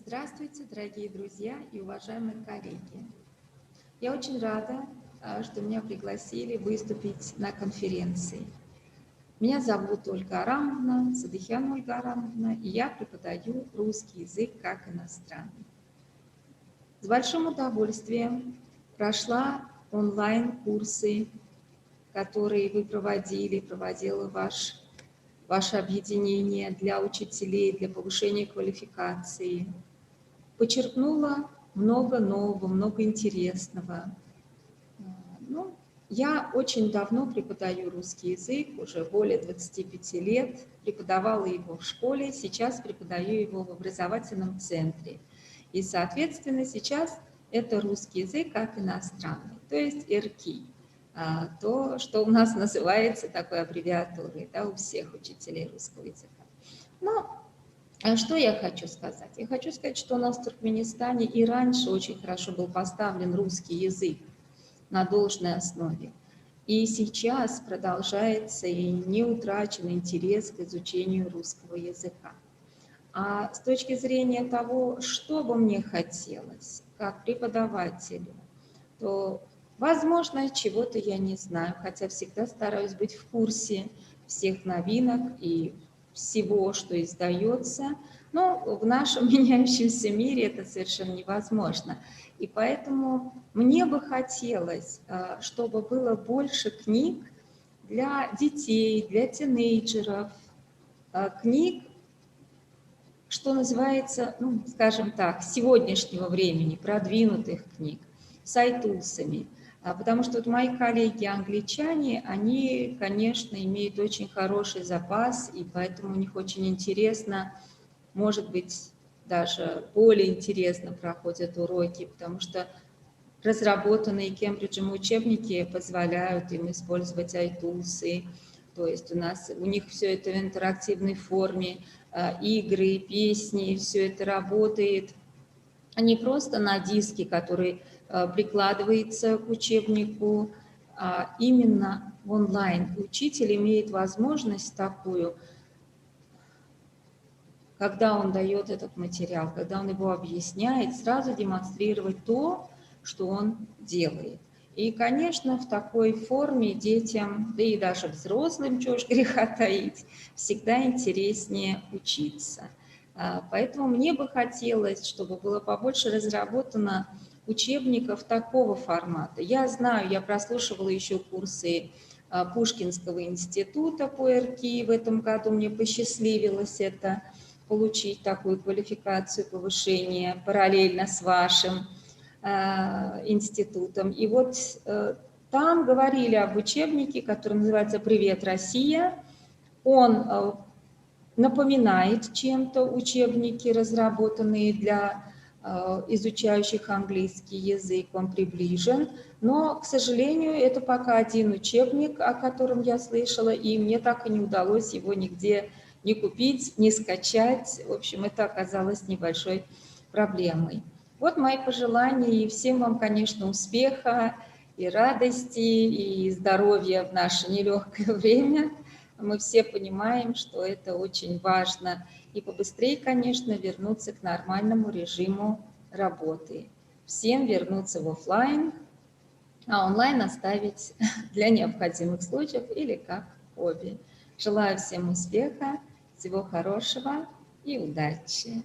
Здравствуйте, дорогие друзья и уважаемые коллеги. Я очень рада, что меня пригласили выступить на конференции. Меня зовут Ольга Арамовна, Садыхян Ольга Арамовна, и я преподаю русский язык как иностранный. С большим удовольствием прошла онлайн-курсы, которые вы проводило ваше объединение для учителей, для повышения квалификации. Почерпнула много нового, много интересного. Я очень давно преподаю русский язык, уже более 25 лет, преподавала его в школе, сейчас преподаю его в образовательном центре. И, соответственно, сейчас это русский язык как иностранный, то есть РКИ, то, что у нас называется такой аббревиатурой, да, у всех учителей русского языка. Что я хочу сказать? Я хочу сказать, что у нас в Туркменистане и раньше очень хорошо был поставлен русский язык на должной основе. И сейчас продолжается и не утрачен интерес к изучению русского языка. А с точки зрения того, что бы мне хотелось как преподавателю, то, возможно, чего-то я не знаю, хотя всегда стараюсь быть в курсе всех новинок и всего, что издается, но в нашем меняющемся мире это совершенно невозможно. И поэтому мне бы хотелось, чтобы было больше книг для детей, для тинейджеров, книг, что называется, скажем так, сегодняшнего времени, продвинутых книг, с айтулсами. Потому что вот мои коллеги-англичане, они, конечно, имеют очень хороший запас, и поэтому у них очень интересно, может быть, даже более интересно проходят уроки, потому что разработанные Кембриджем учебники позволяют им использовать айтулсы, то есть у них все это в интерактивной форме, игры, песни, все это работает не просто на диске, который прикладывается к учебнику, а именно в онлайн. Учитель имеет возможность такую, когда он дает этот материал, когда он его объясняет, сразу демонстрировать то, что он делает. И, конечно, в такой форме детям, да и даже взрослым, чего ж греха таить, всегда интереснее учиться. Поэтому мне бы хотелось, чтобы было побольше разработано учебников такого формата. Я знаю, я прослушивала еще курсы Пушкинского института по РКИ, в этом году мне посчастливилось это получить такую квалификацию, повышение параллельно с вашим институтом. И вот там говорили об учебнике, который называется «Привет, Россия». Он напоминает чем-то учебники, разработанные для изучающих английский язык, он приближен. Но, к сожалению, это пока один учебник, о котором я слышала, и мне так и не удалось его нигде не купить, не скачать. В общем, это оказалось небольшой проблемой. Вот мои пожелания, и всем вам, конечно, успеха и радости, и здоровья в наше нелегкое время. Мы все понимаем, что это очень важно. И побыстрее, конечно, вернуться к нормальному режиму работы. Всем вернуться в офлайн, а онлайн оставить для необходимых случаев или как хобби. Желаю всем успеха, всего хорошего и удачи!